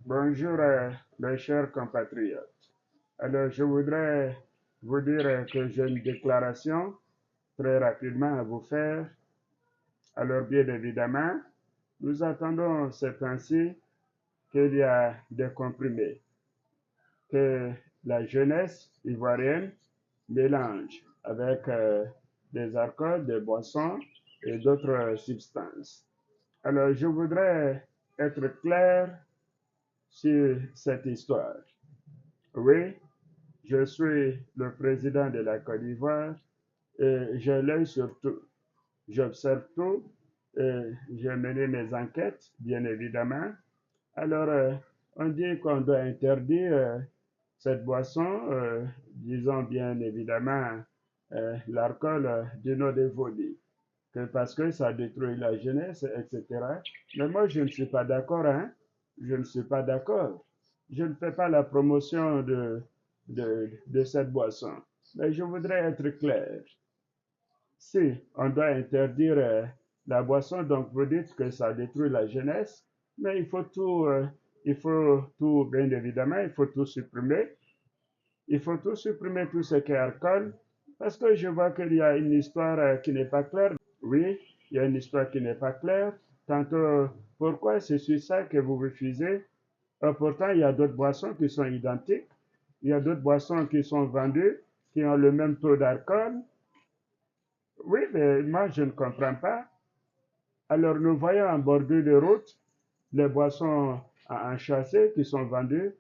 Bonjour, mes chers compatriotes. Alors, je voudrais vous dire que j'ai une déclaration très rapidement à vous faire. Alors, bien évidemment, nous attendons ces temps-ci qu'il y a des comprimés que la jeunesse ivoirienne mélange avec des alcools, des boissons et d'autres substances. Alors, je voudrais être clair sur cette histoire. Oui, je suis le président de la Côte d'Ivoire et j'ai l'œil sur tout. J'observe tout et j'ai mené mes enquêtes, bien évidemment. Alors, on dit qu'on doit interdire cette boisson, disons bien évidemment l'alcool de nos dévolis, que parce que ça détruit la jeunesse, etc. Mais moi, je ne suis pas d'accord, hein? Je ne suis pas d'accord. Je ne fais pas la promotion de cette boisson. Mais je voudrais être clair. Si on doit interdire la boisson, donc vous dites que ça détruit la jeunesse, mais il faut tout, bien évidemment, il faut tout supprimer. Il faut tout supprimer tout ce qui est alcool, parce que je vois qu'il y a une histoire qui n'est pas claire. Oui, il y a une histoire qui n'est pas claire. Tantôt, pourquoi c'est sur ça que vous refusez? Pourtant, il y a d'autres boissons qui sont identiques. Il y a d'autres boissons qui sont vendues, qui ont le même taux d'alcool. Oui, mais moi, je ne comprends pas. Alors, nous voyons en bordure de route les boissons à enchâsser qui sont vendues.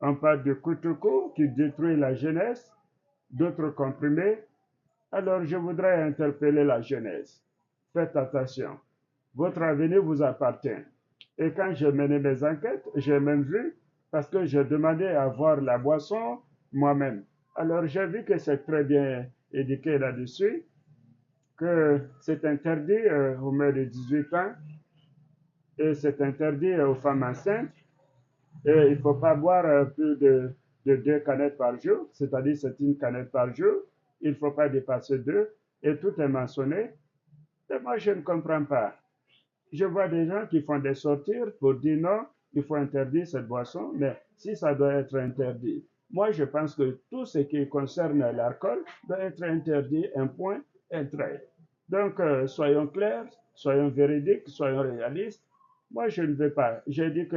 On parle de Koutoukou qui détruit la jeunesse, d'autres comprimés. Alors, je voudrais interpeller la jeunesse. Faites attention. Votre avenir vous appartient. Et quand j'ai mené mes enquêtes, j'ai même vu, parce que j'ai demandé à voir la boisson moi-même. Alors, j'ai vu que c'est très bien indiqué là-dessus, que c'est interdit aux moins de 18 ans et c'est interdit aux femmes enceintes. Et il ne faut pas boire plus de 2 canettes par jour, c'est-à-dire c'est une canette par jour. Il ne faut pas dépasser 2 et tout est mentionné. Et moi, je ne comprends pas. Je vois des gens qui font des sorties pour dire non, il faut interdire cette boisson, mais si ça doit être interdit, moi je pense que tout ce qui concerne l'alcool doit être interdit, un point, un trait. Donc soyons clairs, soyons véridiques, soyons réalistes. Moi je ne veux pas. J'ai dit que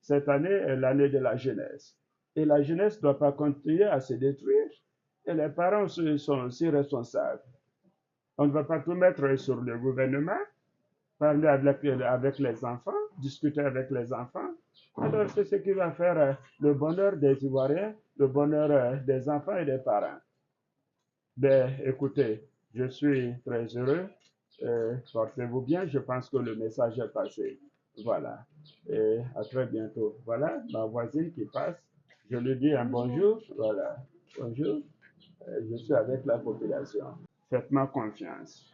cette année est l'année de la jeunesse. Et la jeunesse ne doit pas continuer à se détruire. Et les parents sont aussi responsables. On ne va pas tout mettre sur le gouvernement, parler avec les enfants, discuter avec les enfants. Alors, c'est ce qui va faire le bonheur des Ivoiriens, le bonheur des enfants et des parents. Ben, écoutez, je suis très heureux. Portez-vous bien, je pense que le message est passé. Voilà. Et à très bientôt. Voilà, ma voisine qui passe. Je lui dis un bonjour. Voilà. Bonjour. Je suis avec la population. Faites-moi confiance.